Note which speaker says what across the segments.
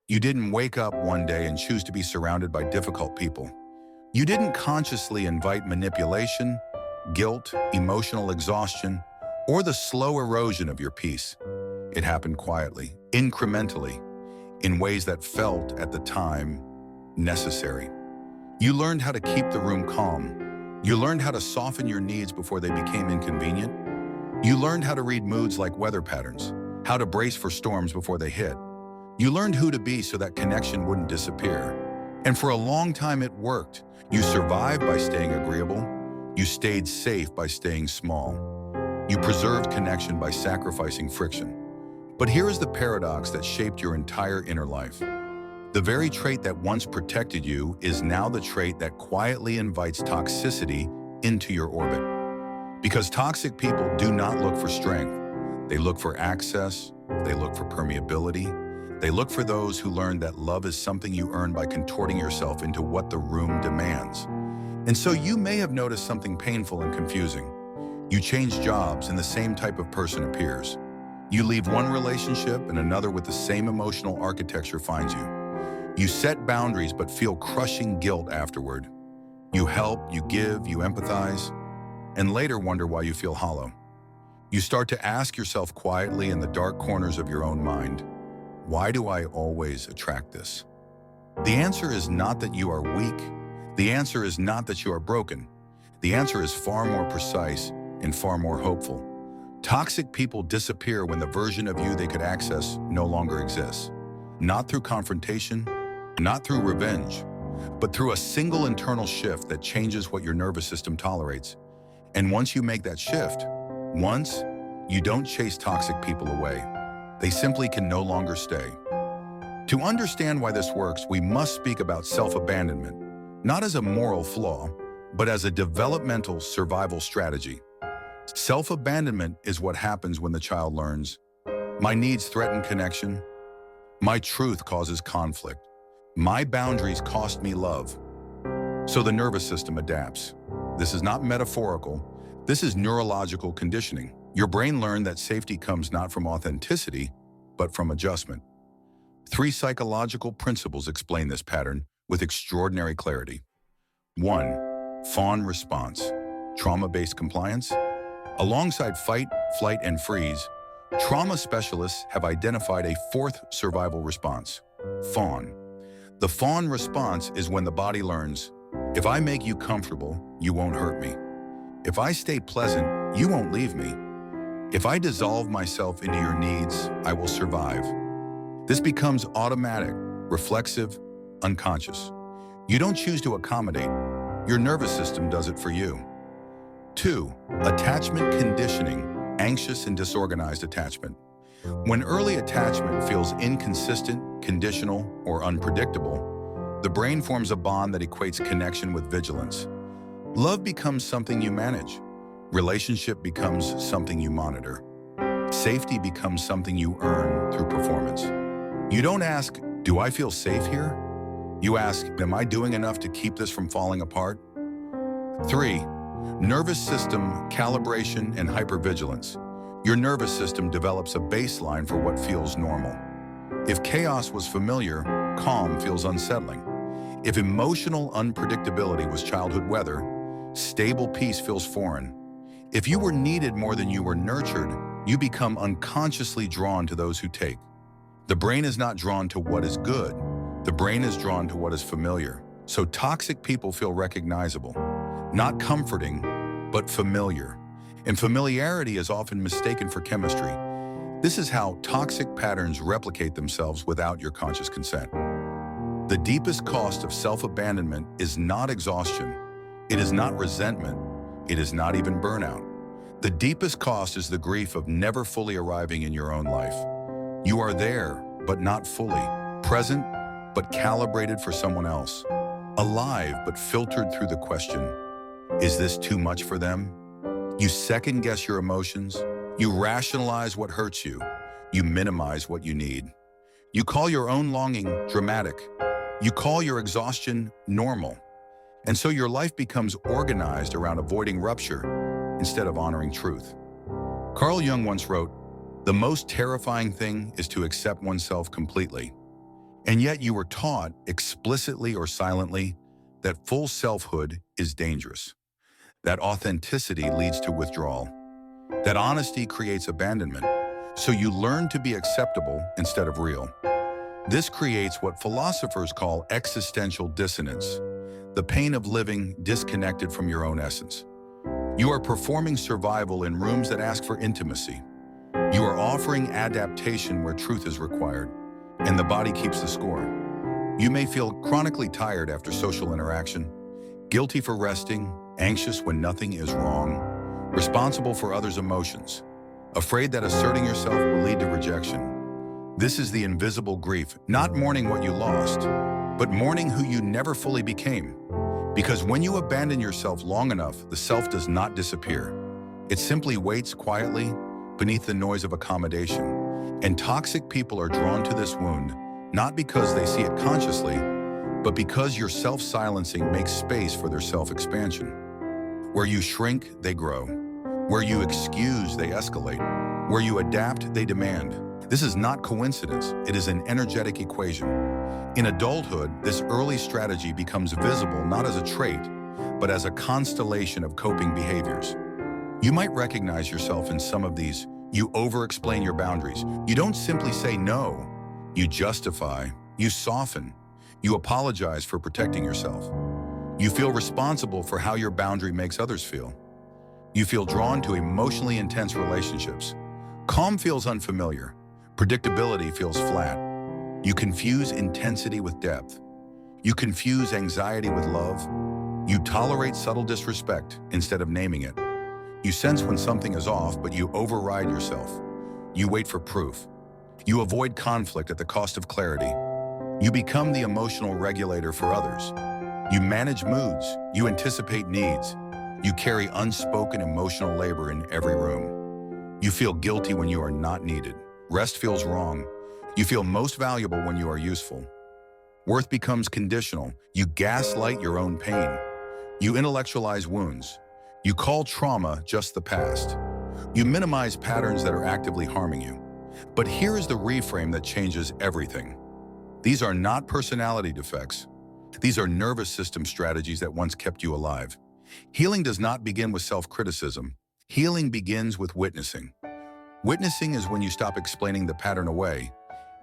Speaker 1: You didn't wake up one day and choose to be surrounded by difficult people. You didn't consciously invite manipulation, guilt, emotional exhaustion, or the slow erosion of your peace. It happened quietly, incrementally, in ways that felt, at the time, necessary. You learned how to keep the room calm. You learned how to soften your needs before they became inconvenient. You learned how to read moods like weather patterns, how to brace for storms before they hit. You learned who to be so that connection wouldn't disappear. And for a long time it worked. You survived by staying agreeable. You stayed safe by staying small. You preserved connection by sacrificing friction. But here is the paradox that shaped your entire inner life. The very trait that once protected you is now the trait that quietly invites toxicity into your orbit. Because toxic people do not look for strength. They look for access. They look for permeability. They look for those who learn that love is something you earn by contorting yourself into what the room demands. And so you may have noticed something painful and confusing. You change jobs and the same type of person appears. You leave one relationship and another with the same emotional architecture finds you. You set boundaries but feel crushing guilt afterward. You help, you give, you empathize, and later wonder why you feel hollow. You start to ask yourself quietly in the dark corners of your own mind, why do I always attract this? The answer is not that you are weak. The answer is not that you are broken. The answer is far more precise and far more hopeful. Toxic people disappear when the version of you they could access no longer exists. Not through confrontation, not through revenge, but through a single internal shift that changes what your nervous system tolerates. And once you make that shift, you don't chase toxic people away. They simply can no longer stay. To understand why this works, we must speak about self-abandonment, not as a moral flaw, but as a developmental survival strategy. Self-abandonment is what happens when the child learns, my needs threaten connection, my truth causes conflict, my boundaries cost me love. So the nervous system adapts. This is not metaphorical, this is neurological conditioning. Your brain learned that safety comes not from authenticity, but from adjustment. 3 psychological principles explain this pattern with extraordinary clarity. 1. Fawn response, trauma-based compliance. Alongside fight, flight, and freeze, trauma specialists have identified a 4th survival response, fawn. The fawn response is when the body learns, if I make you comfortable, you won't hurt me. If I stay pleasant, you won't leave me. If I dissolve myself into your needs, I will survive. This becomes automatic, reflexive, unconscious. You don't choose to accommodate. Your nervous system does it for you. 2. Attachment conditioning, anxious and disorganized attachment. When early attachment feels inconsistent, conditional, or unpredictable, the brain forms a bond that equates connection with vigilance. Love becomes something you manage. Relationship becomes something you monitor. Safety becomes something you earn through performance. You don't ask, do I feel safe here? You ask, am I doing enough to keep this from falling apart? 3. Nervous system calibration and hypervigilance. Your nervous system develops a baseline for what feels normal. If chaos was familiar, calm feels unsettling. If emotional unpredictability was childhood weather, stable peace feels foreign. If you were needed more than you were nurtured, you become unconsciously drawn to those who take. The brain is not drawn to what is good. The brain is drawn to what is familiar. So toxic people feel recognizable, not comforting, but familiar. And familiarity is often mistaken for chemistry. This is how toxic patterns replicate themselves without your conscious consent. The deepest cost of self-abandonment is not exhaustion. It is not resentment. It is not even burnout. The deepest cost is the grief of never fully arriving in your own life. You are there, but not fully. Present, but calibrated for someone else. Alive, but filtered through the question, is this too much for them? You second-guess your emotions. You rationalize what hurts you. You minimize what you need. You call your own longing dramatic. You call your exhaustion normal. And so your life becomes organized around avoiding rupture instead of honoring truth. Carl Jung once wrote, "The most terrifying thing is to accept oneself completely." And yet you were taught, explicitly or silently, that full selfhood is dangerous. That authenticity leads to withdrawal. That honesty creates abandonment. So you learn to be acceptable instead of real. This creates what philosophers call existential dissonance, the pain of living disconnected from your own essence. You are performing survival in rooms that ask for intimacy. You are offering adaptation where truth is required, and the body keeps the score. You may feel chronically tired after social interaction, guilty for resting, anxious when nothing is wrong, responsible for others' emotions, afraid that asserting yourself will lead to rejection. This is the invisible grief, not mourning what you lost, but mourning who you never fully became. Because when you abandon yourself long enough, the self does not disappear. It simply waits quietly beneath the noise of accommodation. And toxic people are drawn to this wound, not because they see it consciously, but because your self-silencing makes space for their self-expansion. Where you shrink, they grow. Where you excuse, they escalate. Where you adapt, they demand. This is not coincidence, it is an energetic equation. In adulthood, this early strategy becomes visible not as a trait, but as a constellation of coping behaviors. You might recognize yourself in some of these. You over-explain your boundaries. You don't simply say no. You justify, you soften, you apologize for protecting yourself. You feel responsible for how your boundary makes others feel. You feel drawn to emotionally intense relationships. Calm feels unfamiliar. Predictability feels flat. You confuse intensity with depth. You confuse anxiety with love. You tolerate subtle disrespect instead of naming it. You sense when something is off, but you override yourself. You wait for proof. You avoid conflict at the cost of clarity. You become the emotional regulator for others. You manage moods. You anticipate needs. You carry unspoken emotional labor in every room. You feel guilty when you are not needed. Rest feels wrong. You feel most valuable when you are useful. Worth becomes conditional. You gaslight your own pain. You intellectualize wounds. You call trauma just the past. You minimize patterns that are actively harming you. But here is the reframe that changes everything. These are not personality defects. These are nervous system strategies that once kept you alive. Healing does not begin with self-criticism. Healing begins with witnessing. Witnessing is when you stop explaining the pattern away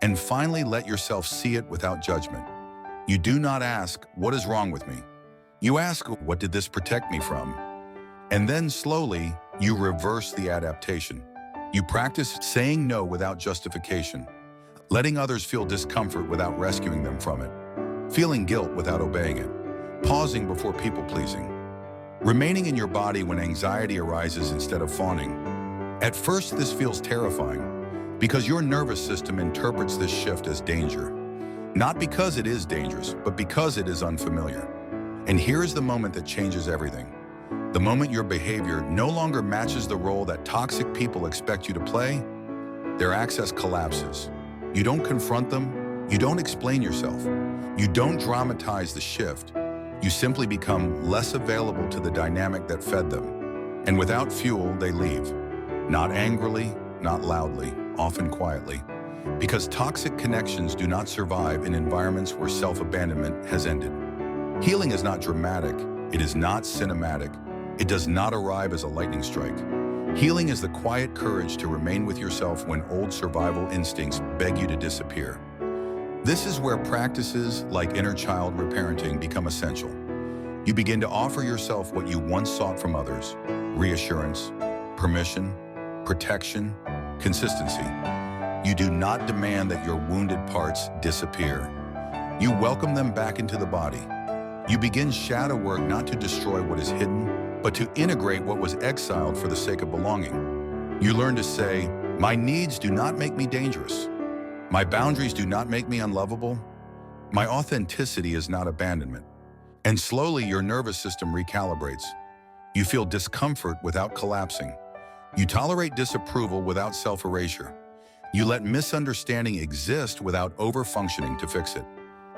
Speaker 1: and finally let yourself see it without judgment. You do not ask, "What is wrong with me?" You ask, "What did this protect me from?" And then slowly, you reverse the adaptation. You practice saying no without justification, letting others feel discomfort without rescuing them from it, feeling guilt without obeying it, pausing before people-pleasing, remaining in your body when anxiety arises instead of fawning. At first, this feels terrifying because your nervous system interprets this shift as danger. Not because it is dangerous, but because it is unfamiliar. And here is the moment that changes everything. The moment your behavior no longer matches the role that toxic people expect you to play, their access collapses. You don't confront them, you don't explain yourself, you don't dramatize the shift. You simply become less available to the dynamic that fed them. And without fuel, they leave. Not angrily, not loudly, often quietly. Because toxic connections do not survive in environments where self-abandonment has ended. Healing is not dramatic, it is not cinematic, it does not arrive as a lightning strike. Healing is the quiet courage to remain with yourself when old survival instincts beg you to disappear. This is where practices like inner child reparenting become essential. You begin to offer yourself what you once sought from others: reassurance, permission, protection, consistency. You do not demand that your wounded parts disappear. You welcome them back into the body. You begin shadow work not to destroy what is hidden, but to integrate what was exiled for the sake of belonging. You learn to say, "My needs do not make me dangerous. My boundaries do not make me unlovable. My authenticity is not abandonment." And slowly your nervous system recalibrates. You feel discomfort without collapsing. You tolerate disapproval without self-erasure. You let misunderstanding exist without over-functioning to fix it.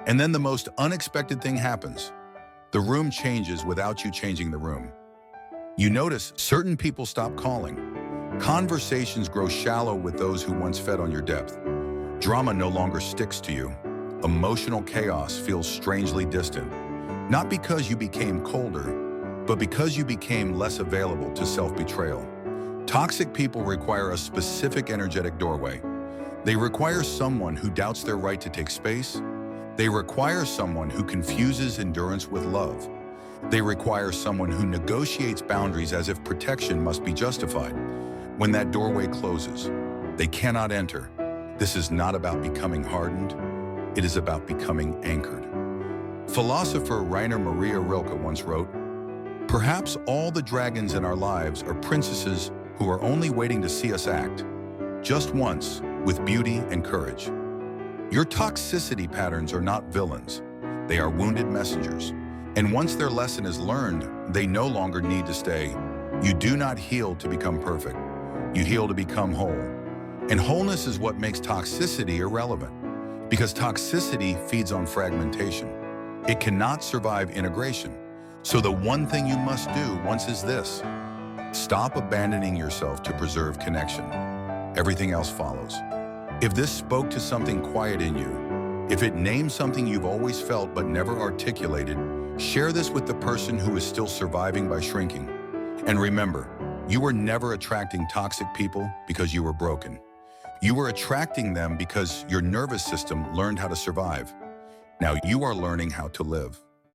Speaker 1: And then the most unexpected thing happens. The room changes without you changing the room. You notice certain people stop calling. Conversations grow shallow with those who once fed on your depth. Drama no longer sticks to you. Emotional chaos feels strangely distant, not because you became colder, but because you became less available to self-betrayal. Toxic people require a specific energetic doorway. They require someone who doubts their right to take space. They require someone who confuses endurance with love. They require someone who negotiates boundaries as if protection must be justified. When that doorway closes, they cannot enter. This is not about becoming hardened. It is about becoming anchored. Philosopher Rainer Maria Rilke once wrote, "Perhaps all the dragons in our lives are princesses who are only waiting to see us act, just once, with beauty and courage." Your toxicity patterns are not villains. They are wounded messengers. And once their lesson is learned, they no longer need to stay. You do not heal to become perfect. You heal to become whole. And wholeness is what makes toxicity irrelevant. Because toxicity feeds on fragmentation. It cannot survive integration. So the one thing you must do once is this: stop abandoning yourself to preserve connection. Everything else follows. If this spoke to something quiet in you, if it named something you've always felt but never articulated, share this with the person who is still surviving by shrinking. And remember, you were never attracting toxic people because you were broken. You were attracting them because your nervous system learned how to survive. Now you are learning how to live.